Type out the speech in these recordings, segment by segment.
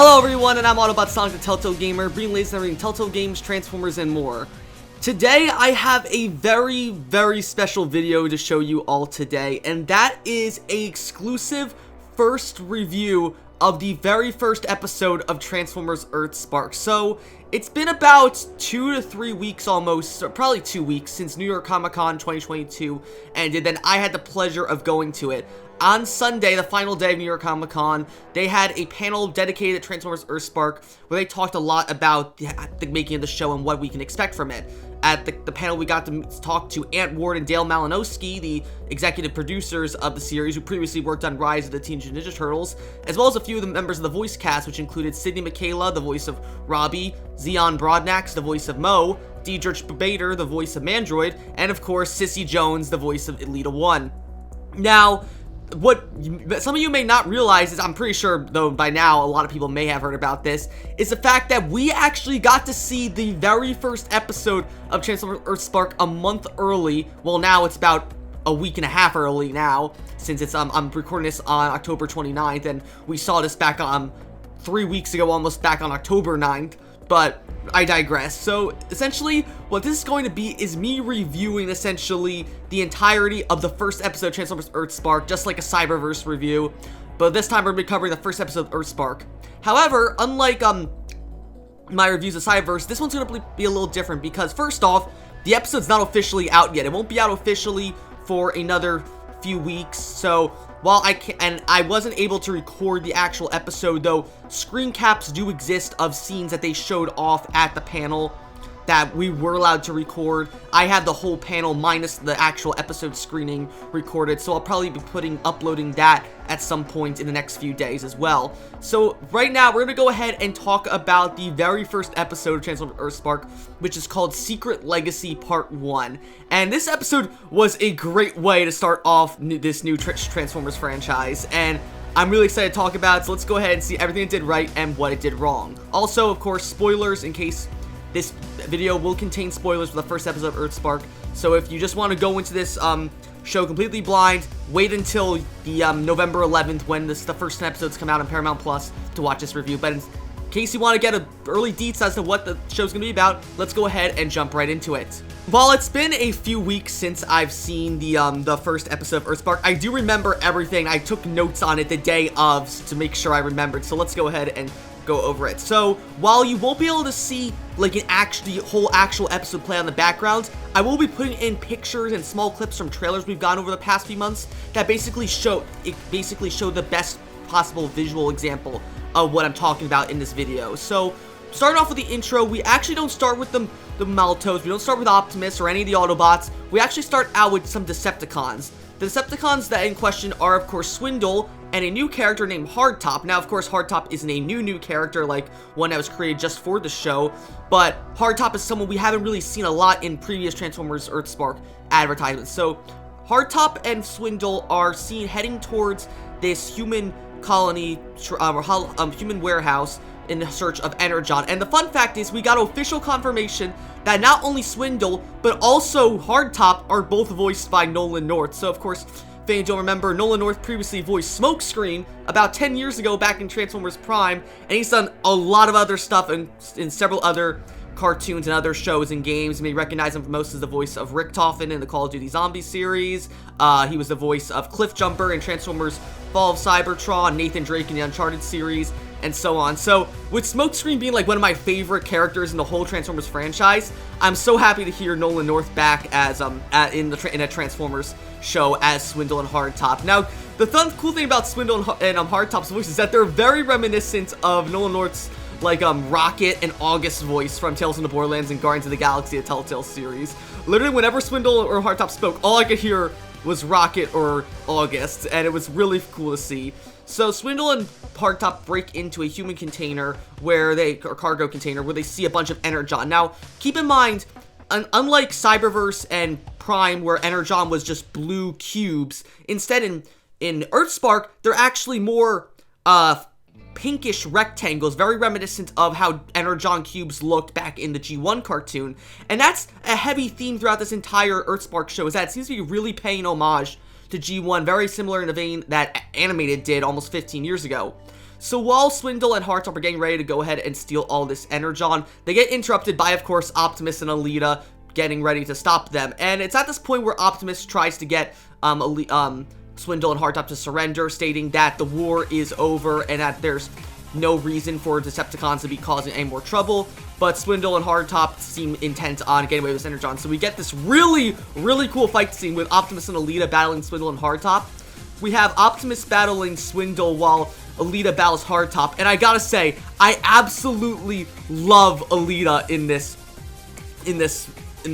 Hello everyone, and I'm Autobot Sonic the Telltale Gamer, bringing latest and everything Telltale games, Transformers, and more. Today, I have a very special video to show you all today, and that is a exclusive first review of the very first episode of Transformers EarthSpark. So, it's been about 2 to 3 weeks almost, or probably 2 weeks, since New York Comic Con 2022 ended, and I had the pleasure of going to it. On Sunday, the final day of New York Comic Con, they had a panel dedicated to Transformers EarthSpark where they talked a lot about the making of the show and what we can expect from it. At the panel, we got to talk to Ant Ward and Dale Malinowski, the executive producers of the series, who previously worked on Rise of the Teenage Ninja Turtles, as well as a few of the members of the voice cast, which included Sydney Michaela, the voice of Robbie, Zeon Broadnax, the voice of Mo, Diedrich Bader, the voice of Mandroid, and of course, Sissy Jones, the voice of Elita 1. Now, what some of you may not realize is, I'm pretty sure, though by now a lot of people may have heard about this, is the fact that we actually got to see the very first episode of Transformers EarthSpark a month early. Well, now it's about a week and a half early now, since it's I'm recording this on October 29th, and we saw this back on 3 weeks ago, almost back on October 9th. But I digress. So essentially, what this is going to be is me reviewing essentially the entirety of the first episode of Transformers EarthSpark, just like a Cyberverse review. But this time we're going to be covering the first episode of EarthSpark. However, unlike my reviews of Cyberverse, this one's going to be a little different because, first off, the episode's not officially out yet. It won't be out officially for another few weeks. So while I wasn't able to record the actual episode, though screen caps do exist of scenes that they showed off at the panel that we were allowed to record. I have the whole panel minus the actual episode screening recorded, so I'll probably be uploading that at some point in the next few days as well. So right now, we're going to go ahead and talk about the very first episode of Transformers EarthSpark, which is called Secret Legacy Part 1. And this episode was a great way to start off this new Transformers franchise, and I'm really excited to talk about it, so let's go ahead and see everything it did right and what it did wrong. Also, of course, spoilers, in case this video will contain spoilers for the first episode of EarthSpark. So if you just want to go into this show completely blind, wait until the November 11th when the first 10 episodes come out on Paramount Plus to watch this review. But in case you want to get early deets as to what the show's going to be about, let's go ahead and jump right into it. While it's been a few weeks since I've seen the first episode of EarthSpark, I do remember everything. I took notes on it the day of to make sure I remembered. So let's go ahead and go over it. So while you won't be able to see like the whole actual episode play on the background, I will be putting in pictures and small clips from trailers we've gotten over the past few months that basically show the best possible visual example of what I'm talking about in this video. So starting off with the intro, we actually don't start with the Maltos, we don't start with Optimus or any of the Autobots. We actually start out with some Decepticons. The Decepticons that in question are, of course, Swindle and a new character named Hardtop. Now, of course, Hardtop isn't a new character like one that was created just for the show, but Hardtop is someone we haven't really seen a lot in previous Transformers EarthSpark advertisements. So Hardtop and Swindle are seen heading towards this human colony, human warehouse in search of Energon. And the fun fact is, we got official confirmation that not only Swindle, but also Hardtop are both voiced by Nolan North. So, of course, if you don't remember, Nolan North previously voiced Smokescreen about 10 years ago back in Transformers Prime, and he's done a lot of other stuff in several other cartoons and other shows and games. You may recognize him most as the voice of Richtofen in the Call of Duty Zombies series. He was the voice of Cliffjumper in Transformers Fall of Cybertron, Nathan Drake in the Uncharted series, and so on. So, with Smokescreen being like one of my favorite characters in the whole Transformers franchise, I'm so happy to hear Nolan North back as in a Transformers show as Swindle and Hardtop. Now, the cool thing about Swindle and Hardtop's voice is that they're very reminiscent of Nolan North's like Rocket and August voice from Tales from the Borderlands and Guardians of the Galaxy, a Telltale series. Literally, whenever Swindle or Hardtop spoke, all I could hear was Rocket or August, and it was really cool to see. So Swindle and Hardtop break into a human container or cargo container where they see a bunch of Energon. Now, keep in mind, unlike Cyberverse and Prime, where Energon was just blue cubes, instead in EarthSpark, they're actually more pinkish rectangles, very reminiscent of how Energon cubes looked back in the G1 cartoon. And that's a heavy theme throughout this entire EarthSpark show, is that it seems to be really paying homage to G1, very similar in the vein that Animated did almost 15 years ago. So while Swindle and Hardtop are getting ready to go ahead and steal all this Energon, they get interrupted by, of course, Optimus and Alita getting ready to stop them. And it's at this point where Optimus tries to get Swindle and Hardtop to surrender, stating that the war is over and that there's no reason for Decepticons to be causing any more trouble. But Swindle and Hardtop seem intent on getting away with this Energon. So we get this really, really cool fight scene with Optimus and Alita battling Swindle and Hardtop. We have Optimus battling Swindle while Alita battles Hardtop. And I gotta say, I absolutely love Alita in this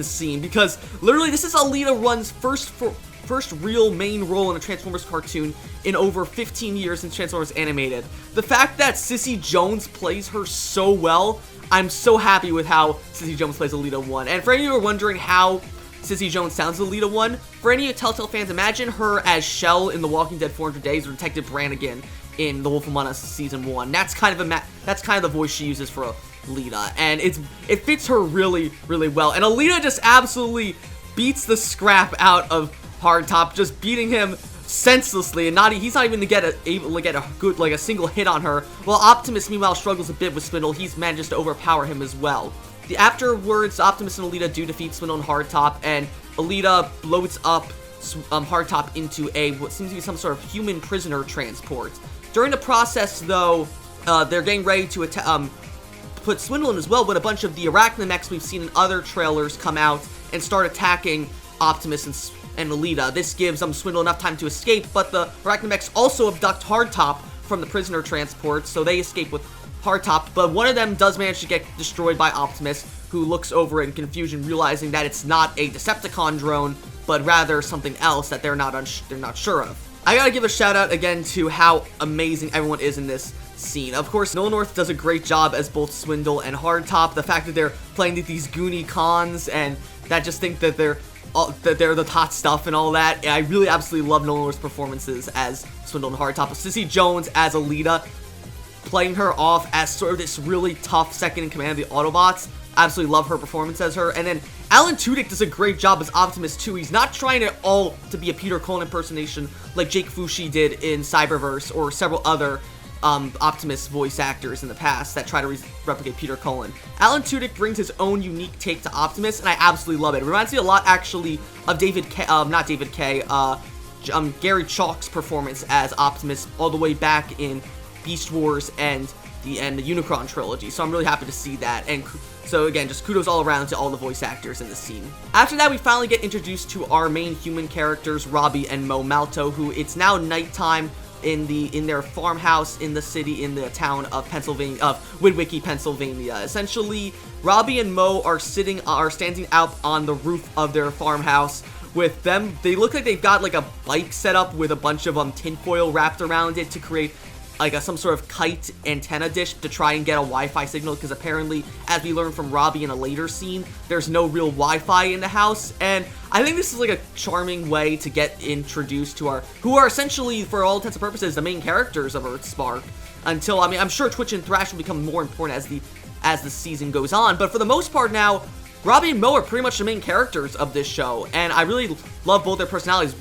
scene, because literally this is Alita Run's first real main role in a Transformers cartoon in over 15 years since Transformers Animated. The fact that Cissy Jones plays her so well, I'm so happy with how Cissy Jones plays Alita 1. And for any of you who are wondering how Cissy Jones sounds as Alita 1, for any of you Telltale fans, imagine her as Shell in The Walking Dead 400 Days or Detective Brannigan in The Wolf Among Us Season 1. That's kind of the voice she uses for Alita, and it fits her really, really well. And Alita just absolutely beats the scrap out of Hardtop, just beating him senselessly, and he's not even able to get a good, a single hit on her. While Optimus meanwhile struggles a bit with Swindle, he's manages to overpower him as well. Afterwards, Optimus and Alita do defeat Swindle and Hardtop, and Alita blows up Hardtop into what seems to be some sort of human prisoner transport. During the process, though, they're getting ready to put Swindle in as well, when a bunch of the Arachnomechs we've seen in other trailers come out and start attacking Optimus and Alita. This gives Swindle enough time to escape, but the Arachnomechs also abduct Hardtop from the prisoner transport, so they escape with Hardtop, but one of them does manage to get destroyed by Optimus, who looks over in confusion, realizing that it's not a Decepticon drone, but rather something else that they're not sure of. I gotta give a shout out again to how amazing everyone is in this scene. Of course, Nolan North does a great job as both Swindle and Hardtop. The fact that they're playing these Goonie cons and that just think that they're the hot stuff and all that. I really absolutely love Nolan North's performances as Swindle and Hardtop. Cissy Jones as Alita, playing her off as sort of this really tough second-in-command of the Autobots. Absolutely love her performance as her. And then Alan Tudyk does a great job as Optimus too. He's not trying at all to be a Peter Cullen impersonation like Jake Fushi did in Cyberverse or several other Optimus voice actors in the past that try to replicate Peter Cullen. Alan Tudyk brings his own unique take to Optimus, and I absolutely love it. It reminds me a lot, actually, of Gary Chalk's performance as Optimus all the way back in Beast Wars and the Unicron trilogy. So I'm really happy to see that. And so again, just kudos all around to all the voice actors in the scene. After that, we finally get introduced to our main human characters, Robbie and Mo Malto, who it's now nighttime in their farmhouse in the town of Witwicky, Pennsylvania. Essentially, Robbie and Mo are standing out on the roof of their farmhouse. With them, they look like they've got a bike set up with a bunch of tinfoil wrapped around it to create some sort of kite antenna dish to try and get a Wi-Fi signal, because apparently, as we learn from Robbie in a later scene, there's no real Wi-Fi in the house. And I think this is a charming way to get introduced to who are essentially, for all intents and purposes, the main characters of EarthSpark. Until, I'm sure Twitch and Thrash will become more important as the season goes on, but for the most part now, Robbie and Mo are pretty much the main characters of this show, and I really love both their personalities.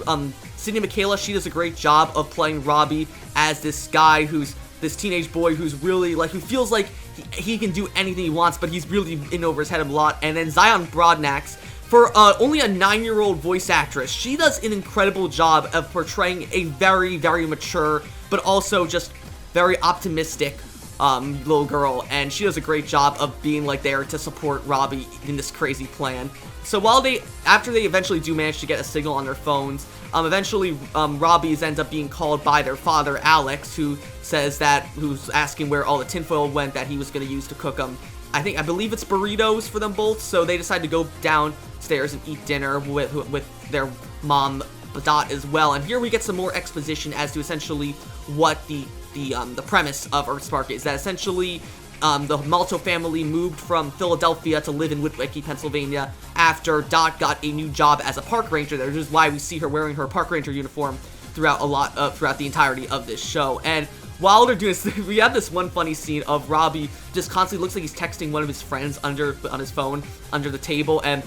Sydney Michaela, she does a great job of playing Robbie as this guy this teenage boy who's really, who feels like he can do anything he wants, but he's really in over his head a lot. And then Zion Broadnax, for only a 9-year-old voice actress, she does an incredible job of portraying a very, very mature, but also just very optimistic little girl, and she does a great job of being there to support Robbie in this crazy plan. So after they eventually do manage to get a signal on their phones, eventually Robbie's ends up being called by their father Alex, who's asking where all the tinfoil went that he was going to use to cook them. I believe it's burritos for them both. So they decide to go downstairs and eat dinner with their mom Dot as well. And here we get some more exposition as to essentially what the premise of EarthSpark is. That essentially the Malto family moved from Philadelphia to live in Witwicky, Pennsylvania after Dot got a new job as a park ranger there, which is why we see her wearing her park ranger uniform throughout the entirety of this show. And while they're doing this, we have this one funny scene of Robbie just constantly looks like he's texting one of his friends on his phone under the table, and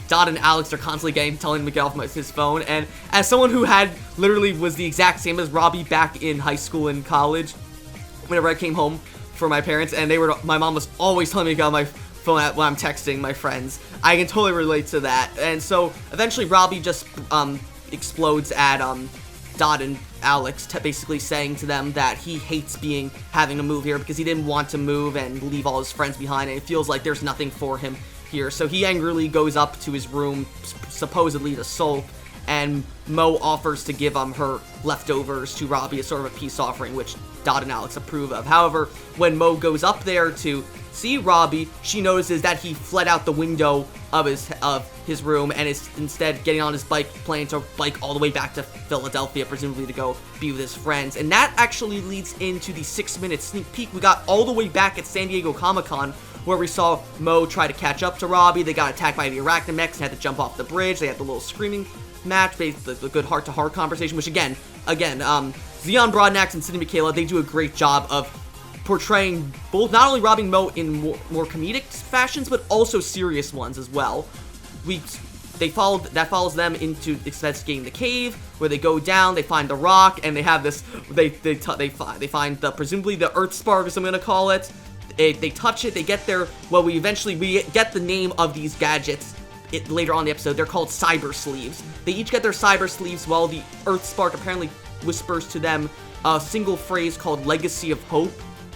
Dot and Alex are constantly telling him to get off his phone. And as someone who literally was the exact same as Robbie back in high school and college, whenever I came home for my parents, and my mom was always telling me to get on my phone when I'm texting my friends. I can totally relate to that. And so eventually Robbie just explodes at Dot and Alex, basically saying to them that he hates having to move here because he didn't want to move and leave all his friends behind, and it feels like there's nothing for him here. So he angrily goes up to his room, supposedly to sulk, and Mo offers to give her leftovers to Robbie as sort of a peace offering, which Dot and Alex approve of. However, when Mo goes up there to see Robbie, she notices that he fled out the window of his room and is instead getting on his bike, planning to bike all the way back to Philadelphia, presumably to go be with his friends. And that actually leads into the 6-minute sneak peek we got all the way back at San Diego Comic-Con, where we saw Mo try to catch up to Robbie. They got attacked by the Arachnamechs and had to jump off the bridge. They had the little screaming match, the good heart-to-heart conversation, which again, Xeon Broadnax and Sidney Michaela, they do a great job of portraying both, not only Robbie and Mo in more comedic fashions, but also serious ones as well. That follows them into investigating the cave, where they go down, they find the rock, and they have this, they find presumably the EarthSpark, as I'm gonna call it. They touch it, they get there, well, we get the name of these gadgets later on in the episode. They're called Cyber Sleeves. They each get their Cyber Sleeves while the EarthSpark apparently whispers to them a single phrase called Legacy of Hope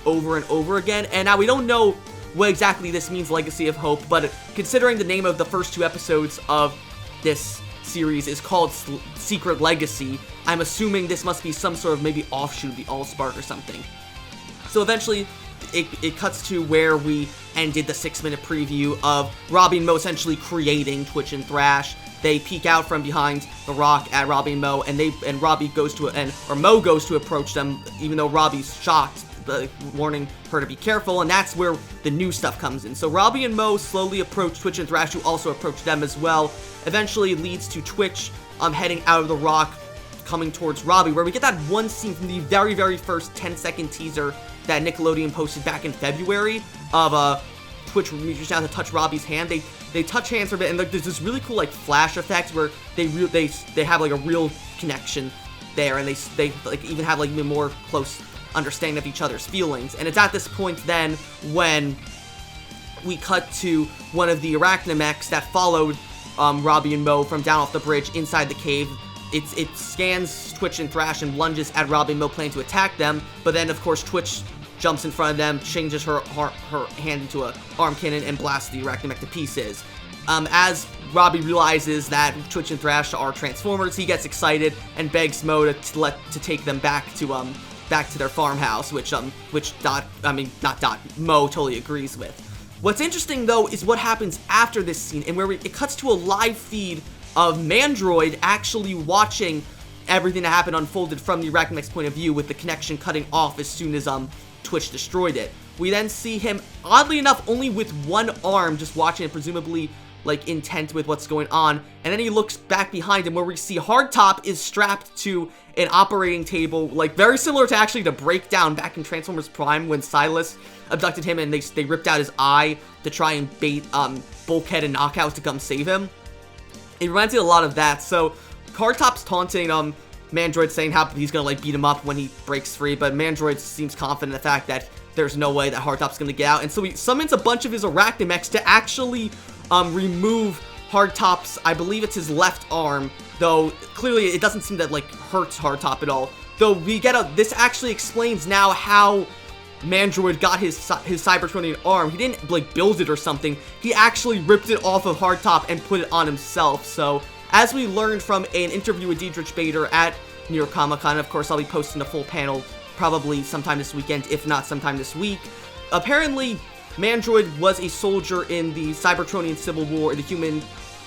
over and over again. And now we don't know what exactly this means, Legacy of Hope, but considering the name of the first 2 episodes of this series is called Secret Legacy, I'm assuming this must be some sort of maybe offshoot of the Allspark or something. So eventually, it cuts to where we ended the 6-minute preview of Robbie and Mo essentially creating Twitch and Thrash. They peek out from behind the rock at Robbie and Mo, and Mo goes to approach them, even though Robbie's shocked, warning her to be careful, and that's where the new stuff comes in. So Robbie and Mo slowly approach Twitch and Thrash, who also approach them as well. Eventually leads to Twitch heading out of the rock, coming towards Robbie, where we get that one scene from the very, very first 10-second teaser that Nickelodeon posted back in February of Twitch reaches out to touch Robbie's hand. They touch hands for a bit, and there's this really cool flash effect where they have a real connection there, and they even have even more close understanding of each other's feelings. And it's at this point then when we cut to one of the Arachnamechs that followed Robbie and Mo from down off the bridge inside the cave. It scans Twitch and Thrash and lunges at Robbie and Mo, planning to attack them, but then of course Twitch jumps in front of them, changes her hand into an arm cannon, and blasts the Arachnamech to pieces. As Robbie realizes that Twitch and Thrash are Transformers, he gets excited and begs Mo to take them back to their farmhouse, which Mo totally agrees with. What's interesting though is what happens after this scene, and where it cuts to a live feed of Mandroid actually watching everything that happened unfolded from the Arachnamech's point of view, with the connection cutting off as soon as Twitch destroyed it. We then see him, oddly enough, only with one arm, just watching it, presumably intent with what's going on, and then he looks back behind him, where we see Hardtop is strapped to an operating table, very similar to actually the breakdown back in Transformers Prime when Silas abducted him and they ripped out his eye to try and bait Bulkhead and Knockout to come save him. It reminds me a lot of that. So Hardtop's taunting Mandroid, saying how he's gonna beat him up when he breaks free, but Mandroid seems confident in the fact that there's no way that Hardtop's gonna get out, and so he summons a bunch of his Arachnamechs to actually remove Hardtop's, I believe it's his left arm, though clearly it doesn't seem that hurts Hardtop at all. Though this actually explains now how Mandroid got his Cybertronian arm. He didn't build it or something. He actually ripped it off of Hardtop and put it on himself. So as we learned from an interview with Diedrich Bader at New York Comic Con, of course I'll be posting a full panel probably sometime this weekend, if not sometime this week. Apparently Mandroid was a soldier in the Cybertronian Civil War, the Human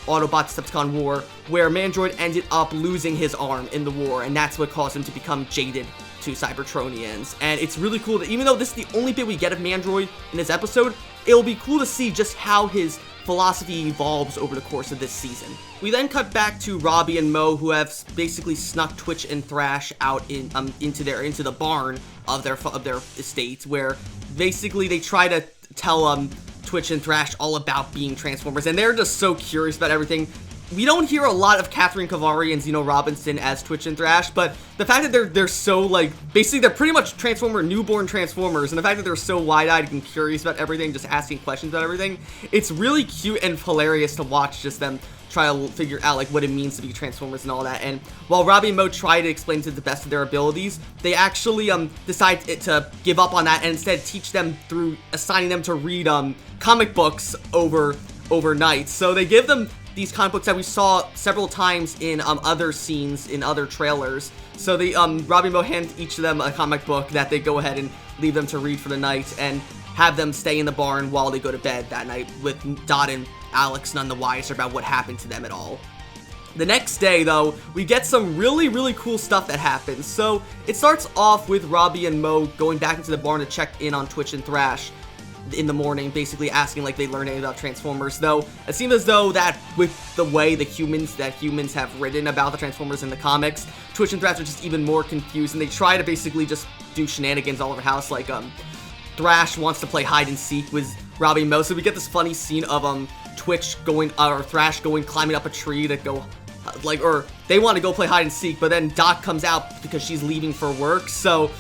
Autobot Decepticon War, where Mandroid ended up losing his arm in the war, and that's what caused him to become jaded to Cybertronians. And it's really cool that even though this is the only bit we get of Mandroid in this episode, it'll be cool to see just how his philosophy evolves over the course of this season. We then cut back to Robbie and Mo, who have basically snuck Twitch and Thrash out into the barn of their estate, where basically they try to tell Twitch and Thrash all about being Transformers, and they're just so curious about everything. we don't hear a lot of Catherine Cavari and Zeno Robinson as Twitch and Thrash, but the fact that they're so, like, basically they're pretty much newborn Transformers, and the fact that they're so wide-eyed and curious about everything, just asking questions about everything, it's really cute and hilarious to watch just them try to figure out, like, what it means to be Transformers and all that. And while Robbie and Mo try to explain to the best of their abilities, they actually decide to give up on that and instead teach them through assigning them to read comic books overnight. So they give them these comic books that we saw several times in other scenes in other trailers. So they Robbie and Mo hand each of them a comic book that they go ahead and leave them to read for the night, and have them stay in the barn while they go to bed that night, with Dot and Alex none the wiser about what happened to them at all. The next day, though, we get some really cool stuff that happens. So it starts off with Robbie and Mo going back into the barn to check in on Twitch and Thrash in the morning, basically asking like they learned anything about Transformers, though it seems as though that with the way humans have written about the Transformers in the comics, Twitch and Thrash are just even more confused, and they try to basically just do shenanigans all over the house. Like Thrash wants to play hide and seek with Robbie and Mo, so we get this funny scene of Twitch going, or Thrash climbing up a tree to go, or they want to go play hide and seek, but then Dot comes out because she's leaving for work. So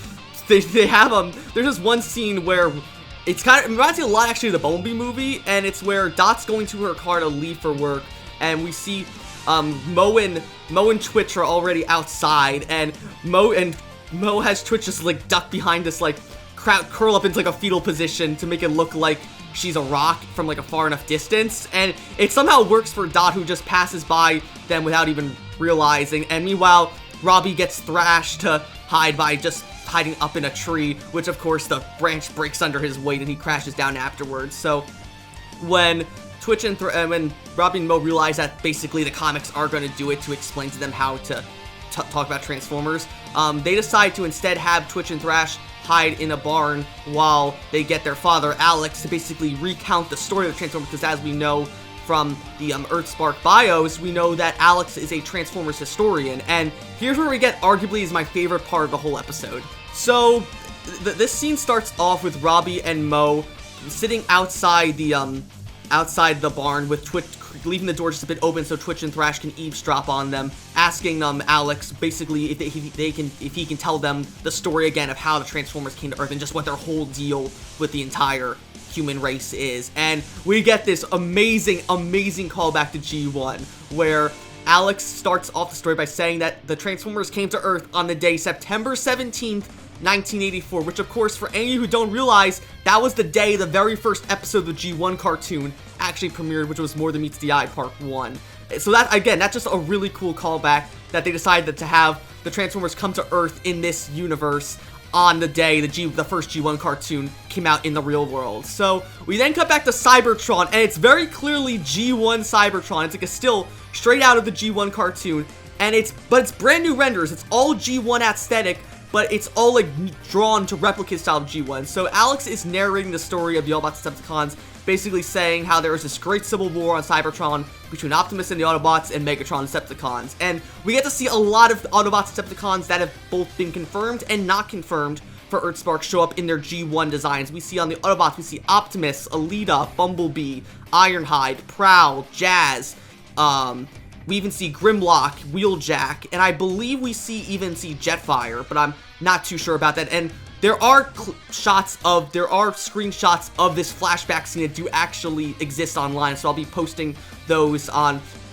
they have there's this one scene where it reminds me a lot actually of the Bumblebee movie, and it's where Dot's going to her car to leave for work, and we see Mo and Twitch are already outside, and Mo has Twitch just like duck behind this like curl up into like a fetal position to make it look like she's a rock from like a far enough distance, and it somehow works for Dot, who just passes by them without even realizing. And meanwhile, Robbie gets Thrash to hide by just hiding up in a tree, which of course the branch breaks under his weight and he crashes down afterwards. So when Twitch and when Robbie and Mo realize that basically the comics are going to do it to explain to them how to talk about Transformers, they decide to instead have Twitch and Thrash hide in a barn while they get their father, Alex, to basically recount the story of the Transformers, because as we know from the EarthSpark bios, we know that Alex is a Transformers historian, and here's where we get arguably is my favorite part of the whole episode. So, this scene starts off with Robbie and Mo sitting outside the barn with Twitch, leaving the door just a bit open so Twitch and Thrash can eavesdrop on them, asking Alex basically if he can tell them the story again of how the Transformers came to Earth and just what their whole deal with the entire human race is. And we get this amazing callback to G1, where Alex starts off the story by saying that the Transformers came to Earth on the day September 17th, 1984, which of course, for any of you who don't realize, that was the day the very first episode of the G1 cartoon actually premiered, which was More Than Meets the Eye Part 1. So that, again, that's just a really cool callback that they decided to have the Transformers come to Earth in this universe on the day the first G1 cartoon came out in the real world. So we then cut back to Cybertron, and it's very clearly G1 Cybertron. It's like a still straight out of the G1 cartoon, and it's brand new renders. It's all G1 aesthetic, but it's all like drawn to replicate style of G1. So Alex is narrating the story of the Autobots and Decepticons, basically saying how there was this great civil war on Cybertron between Optimus and the Autobots and Megatron and Decepticons. And we get to see a lot of Autobots and Decepticons that have both been confirmed and not confirmed for EarthSpark show up in their G1 designs. We see on the Autobots, we see Optimus, Alita, Bumblebee, Ironhide, Prowl, Jazz, we even see Grimlock, Wheeljack, and I believe we even see Jetfire, but I'm not too sure about that. And there are screenshots of this flashback scene that do actually exist online, so I'll be posting those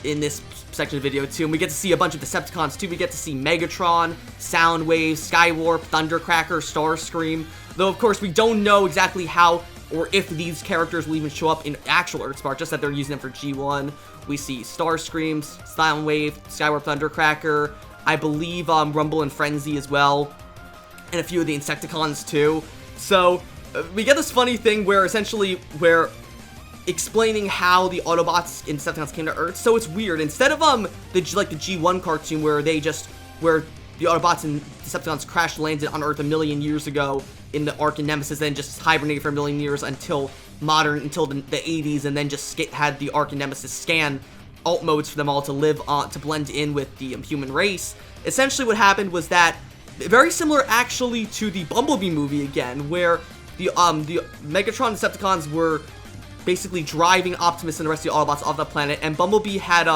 in this section of the video too. And we get to see a bunch of Decepticons too. We get to see Megatron, Soundwave, Skywarp, Thundercracker, Starscream, though of course we don't know exactly how or if these characters will even show up in actual EarthSpark, just that they're using them for G1. We see Starscream, Soundwave, Skywarp, Thundercracker, I believe Rumble and Frenzy as well, and a few of the Insecticons too. So we get this funny thing where essentially we're explaining how the Autobots and Decepticons came to Earth. So it's weird. Instead of the G1 cartoon where the Autobots and Decepticons crash landed on Earth a million years ago in the Ark and Nemesis, then just hibernated for a million years until the 80s, and then just had the Ark and Nemesis scan alt modes for them all to live on, to blend in with the human race. Essentially what happened was that, very similar actually to the Bumblebee movie again, where the Megatron and Decepticons were basically driving Optimus and the rest of the Autobots off the planet, and Bumblebee had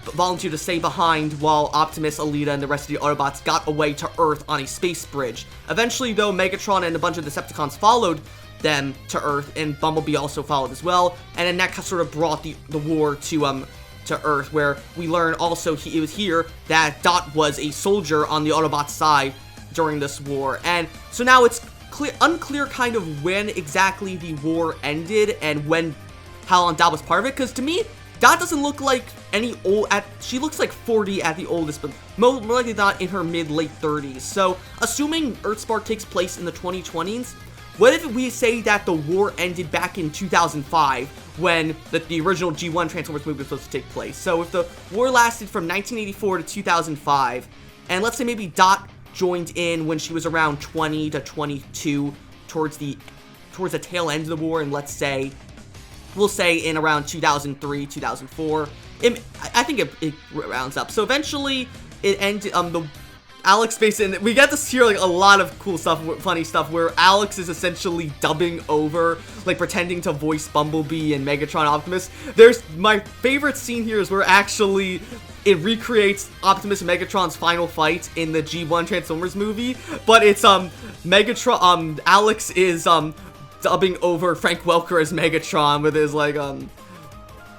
volunteered to stay behind while Optimus, Alita, and the rest of the Autobots got away to Earth on a space bridge. Eventually, though, Megatron and a bunch of Decepticons followed them to Earth, and Bumblebee also followed as well, and then that sort of brought the war to Earth, where we learn also it was here that Dot was a soldier on the Autobot side during this war. And so now it's unclear kind of when exactly the war ended and how long Dot was part of it, because to me, Dot doesn't look like any she looks like 40 at the oldest, but more likely not in her mid-late 30s. So, assuming EarthSpark takes place in the 2020s, what if we say that the war ended back in 2005, when the original G1 Transformers movie was supposed to take place? So, if the war lasted from 1984 to 2005, and let's say maybe Dot joined in when she was around 20 to 22, towards the tail end of the war, and we'll say in around 2003, 2004. I think it rounds up. So eventually, it ended, Alex basically, and we get to hear, like, a lot of cool stuff, funny stuff, where Alex is essentially dubbing over, like, pretending to voice Bumblebee and Megatron Optimus. My favorite scene here is where actually it recreates Optimus and Megatron's final fight in the G1 Transformers movie, but it's, Alex is, dubbing over Frank Welker as Megatron with his, like,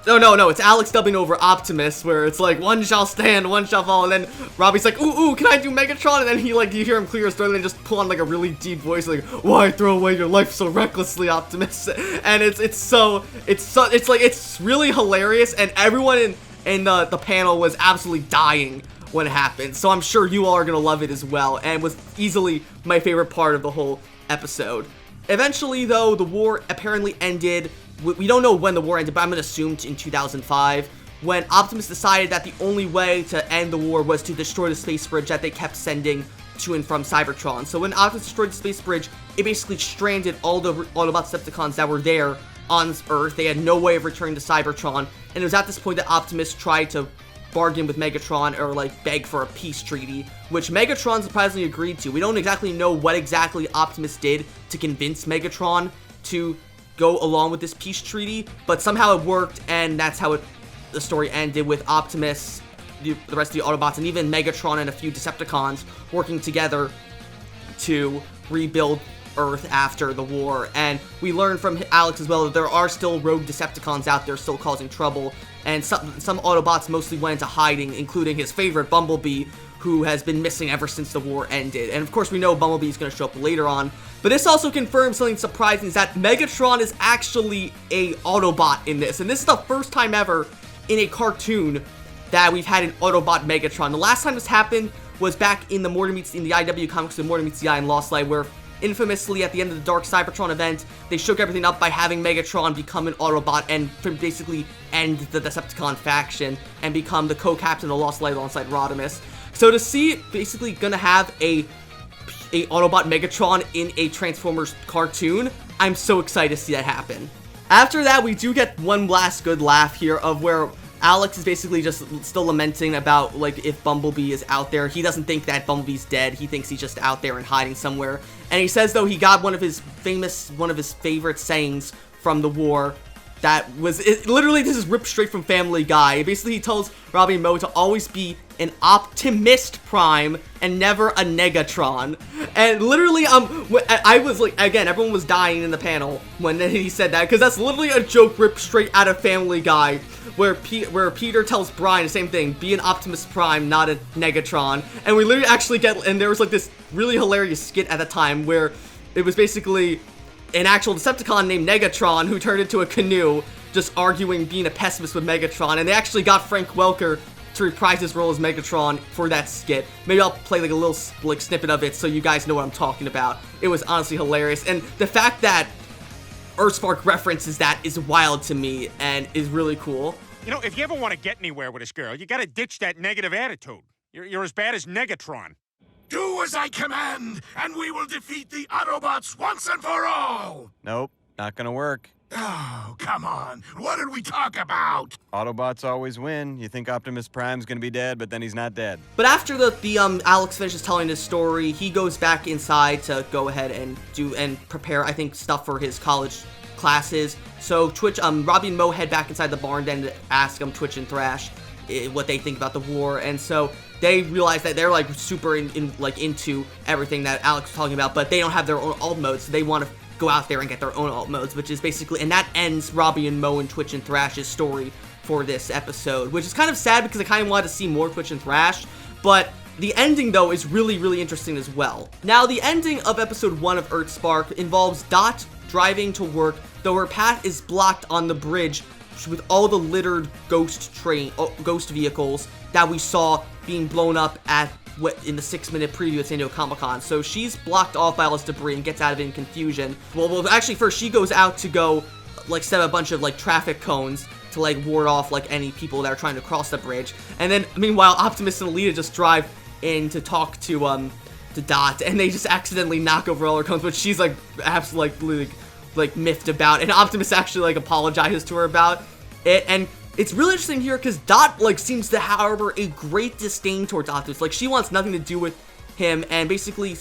no, it's Alex dubbing over Optimus, where it's like, one shall stand, one shall fall, and then Robbie's like, ooh, can I do Megatron? And then he, like, you hear him clear his throat, and then just pull on, like, a really deep voice, like, why throw away your life so recklessly, Optimus? And it's really hilarious, and everyone in the panel was absolutely dying when it happened, so I'm sure you all are gonna love it as well, and was easily my favorite part of the whole episode. Eventually, though, the war apparently ended. We don't know when the war ended, but I'm going to assume in 2005, when Optimus decided that the only way to end the war was to destroy the space bridge that they kept sending to and from Cybertron. So when Optimus destroyed the space bridge, it basically stranded all the Autobot Decepticons that were there on Earth. They had no way of returning to Cybertron, and it was at this point that Optimus tried to bargain with Megatron, or like beg for a peace treaty, which Megatron surprisingly agreed to. We don't exactly know what exactly Optimus did to convince Megatron to go along with this peace treaty, but somehow it worked, and that's how the story ended, with Optimus, the rest of the Autobots, and even Megatron and a few Decepticons working together to rebuild Earth after the war. And we learned from Alex as well that there are still rogue Decepticons out there still causing trouble, and some Autobots mostly went into hiding, including his favorite Bumblebee, who has been missing ever since the war ended. And of course we know Bumblebee is going to show up later on, but this also confirms something surprising, is that Megatron is actually a Autobot in this, and this is the first time ever in a cartoon that we've had an Autobot Megatron. The last time this happened was back in the IW comics, the Mortal Meets the Eye and Lost Light, where infamously at the end of the Dark Cybertron event, they shook everything up by having Megatron become an Autobot and basically end the Decepticon faction and become the co-captain of Lost Light alongside Rodimus. So to see basically gonna have a Autobot Megatron in a Transformers cartoon, I'm so excited to see that happen. After that, we do get one last good laugh here of where Alex is basically just still lamenting about, like, if Bumblebee is out there. He doesn't think that Bumblebee's dead. He thinks he's just out there and hiding somewhere. And he says, though, he got one of his favorite sayings from the war. That was, literally, this is ripped straight from Family Guy. Basically, he tells Robbie and Moe to always be an Optimist Prime and never a Negatron. And literally, I was like, again, everyone was dying in the panel when he said that, because that's literally a joke ripped straight out of Family Guy, where Peter tells Brian the same thing, be an Optimus Prime, not a Negatron. And we literally actually and there was like this really hilarious skit at the time where it was basically an actual Decepticon named Negatron who turned into a canoe, just arguing being a pessimist with Megatron, and they actually got Frank Welker to reprise his role as Megatron for that skit. Maybe I'll play like a little snippet of it so you guys know what I'm talking about. It was honestly hilarious, and the fact that EarthSpark references that is wild to me and is really cool. You know, if you ever want to get anywhere with this girl, you gotta ditch that negative attitude. You're as bad as Negatron. Do as I command, and we will defeat the Autobots once and for all! Nope, not gonna work. Oh, come on. What did we talk about? Autobots always win. You think Optimus Prime's gonna be dead, but then he's not dead. But after Alex finishes telling his story, he goes back inside to go ahead and prepare, I think, stuff for his college classes. So Robbie and Moe head back inside the barn then to ask Twitch and Thrash what they think about the war, and so they realize that they're like super into everything that Alex was talking about, but they don't have their own alt modes, so they want to go out there and get their own alt modes, which is basically, and that ends Robbie and Mo and Twitch and Thrash's story for this episode, which is kind of sad because I kind of wanted to see more Twitch and Thrash, but the ending, though, is really, really interesting as well. Now, the ending of episode 1 of EarthSpark involves Dot driving to work, though her path is blocked on the bridge with all the littered ghost vehicles that we saw being blown up in the 6-minute preview at San Diego Comic-Con. So she's blocked off by all this debris and gets out of it in confusion. Well, actually, first she goes out to go, like, set up a bunch of, like, traffic cones to, like, ward off, like, any people that are trying to cross the bridge. And then, meanwhile, Optimus and Alita just drive in to talk to Dot, and they just accidentally knock over all her cones, which she's, like, absolutely, like, miffed about, and Optimus actually, like, apologizes to her about it, and it's really interesting here, because Dot, like, seems to harbor a great disdain towards Optimus. Like, she wants nothing to do with him, and basically,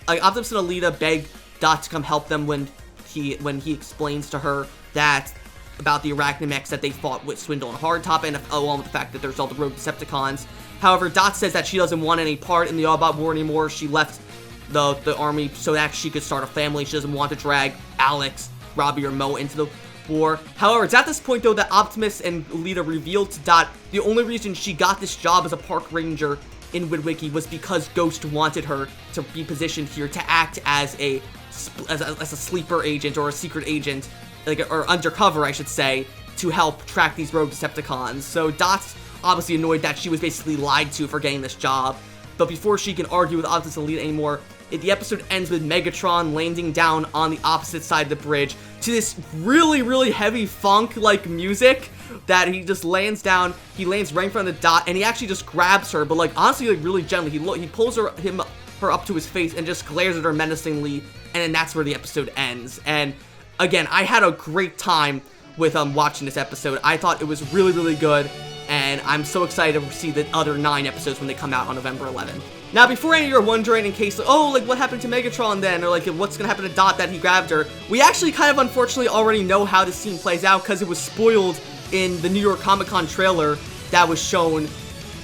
like, Optimus and Alita beg Dot to come help them when he explains to her that about the Arachnomechs that they fought with Swindle and Hardtop, and along with the fact that there's all the rogue Decepticons. However, Dot says that she doesn't want any part in the Autobot war anymore. She left the army so that she could start a family. She doesn't want to drag Alex, Robbie, or Mo into the war. However, it's at this point, though, that Optimus and Alita revealed to Dot the only reason she got this job as a park ranger in Witwicky was because Ghost wanted her to be positioned here to act as a sleeper agent or a secret agent, or undercover, I should say, to help track these rogue Decepticons. So Dot's obviously annoyed that she was basically lied to for getting this job. But before she can argue with Optimus and Alita anymore, the episode ends with Megatron landing down on the opposite side of the bridge to this really, really heavy funk-like music that he just lands down. He lands right in front of Dot, and he actually just grabs her, but, like, honestly, like, really gently. He pulls her up to his face and just glares at her menacingly, and then that's where the episode ends. And again, I had a great time with watching this episode. I thought it was really, really good, and I'm so excited to see the other 9 episodes when they come out on November 11th. Now, before any of you are wondering, in case, oh, like, what happened to Megatron then, or, like, what's gonna happen to Dot that he grabbed her, we actually kind of unfortunately already know how this scene plays out, because it was spoiled in the New York Comic-Con trailer that was shown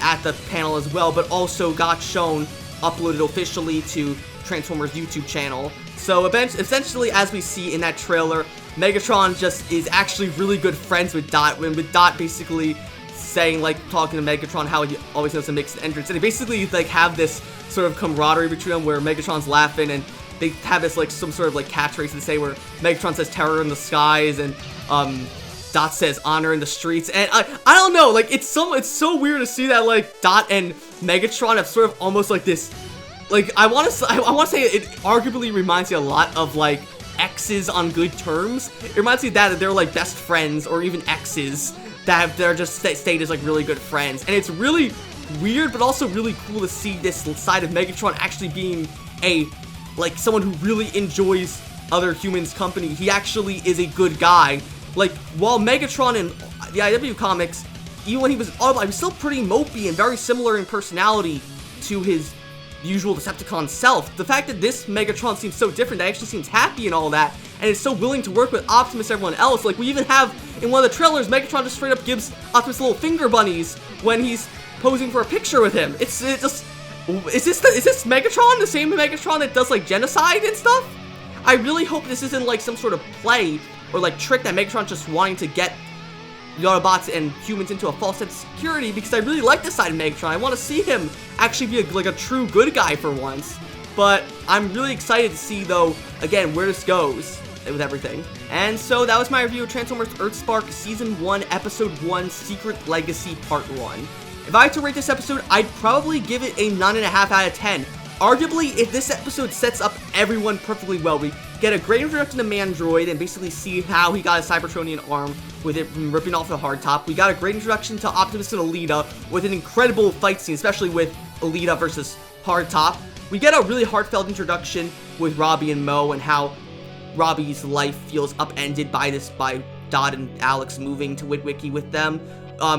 at the panel as well, but also got shown, uploaded officially to Transformers YouTube channel. So, essentially, as we see in that trailer, Megatron just is actually really good friends with Dot, with Dot basically saying, like, talking to Megatron how he always knows to make an entrance, and they basically, like, have this sort of camaraderie between them where Megatron's laughing, and they have this, like, some sort of, like, catchphrase to say where Megatron says terror in the skies, and, Dot says honor in the streets, and I don't know, like, it's so weird to see that, like, Dot and Megatron have sort of almost, like, this, like, I want to say it arguably reminds me a lot of, like, exes on good terms. It reminds me of that they're, like, best friends, or even exes, that they're just stayed as, like, really good friends. And it's really weird, but also really cool to see this side of Megatron actually being like, someone who really enjoys other humans' company. He actually is a good guy. Like, while Megatron in the IW comics, even when he was Autobot, he was still pretty mopey and very similar in personality to his usual Decepticon self. The fact that this Megatron seems so different, that actually seems happy and all that, and is so willing to work with Optimus and everyone else. Like, we even have, in one of the trailers, Megatron just straight up gives Optimus little finger bunnies when he's posing for a picture with him. Is this Megatron, the same Megatron that does, like, genocide and stuff? I really hope this isn't, like, some sort of play or, like, trick that Megatron's just wanting to get the Autobots and humans into a false sense of security, because I really like this side of Megatron. I want to see him actually be like a true good guy for once. But I'm really excited to see, though, again, where this goes with everything. And so that was my review of Transformers EarthSpark Season 1, Episode 1, Secret Legacy Part 1. If I had to rate this episode, I'd probably give it a 9.5 out of 10. Arguably, if this episode sets up everyone perfectly well, we get a great introduction to Mandroid and basically see how he got a Cybertronian arm with it ripping off the hardtop. We got a great introduction to Optimus and Alita with an incredible fight scene, especially with Alita versus Hardtop. We get a really heartfelt introduction with Robbie and Mo and how Robbie's life feels upended by Dot and Alex moving to Witwicky with them.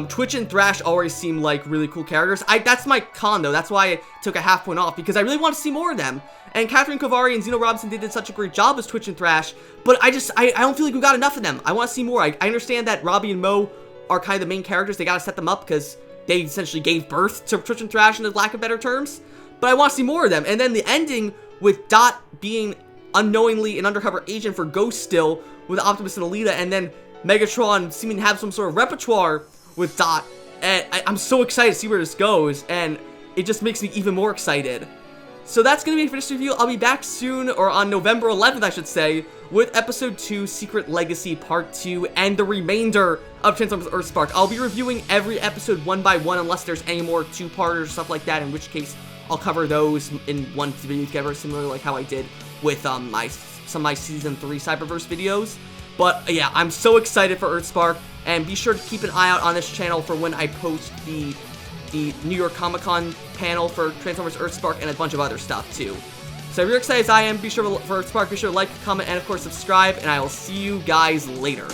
Twitch and Thrash always seem like really cool characters. That's my con, though. That's why I took a half point off, because I really want to see more of them. And Catherine Kovari and Zeno Robinson did such a great job as Twitch and Thrash, but I don't feel like we got enough of them. I want to see more. I understand that Robbie and Mo are kind of the main characters. They got to set them up, because they essentially gave birth to Twitch and Thrash, in lack of better terms. But I want to see more of them. And then the ending with Dot being unknowingly an undercover agent for Ghost still with Optimus and Alita, and then Megatron seeming to have some sort of repertoire with Dot. And I'm so excited to see where this goes, and it just makes me even more excited. So that's going to be it for this review. I'll be back soon, or on November 11th, I should say, with Episode 2, Secret Legacy Part 2, and the remainder of Transformers EarthSpark. I'll be reviewing every episode one by one, unless there's any more two-parters or stuff like that, in which case I'll cover those in one video together, similarly like how I did with some of my Season 3 Cyberverse videos. But yeah, I'm so excited for EarthSpark, and be sure to keep an eye out on this channel for when I post the New York Comic-Con panel for Transformers EarthSpark and a bunch of other stuff too. So if you're excited as I am, be sure for EarthSpark, be sure to like, comment, and of course subscribe, and I will see you guys later.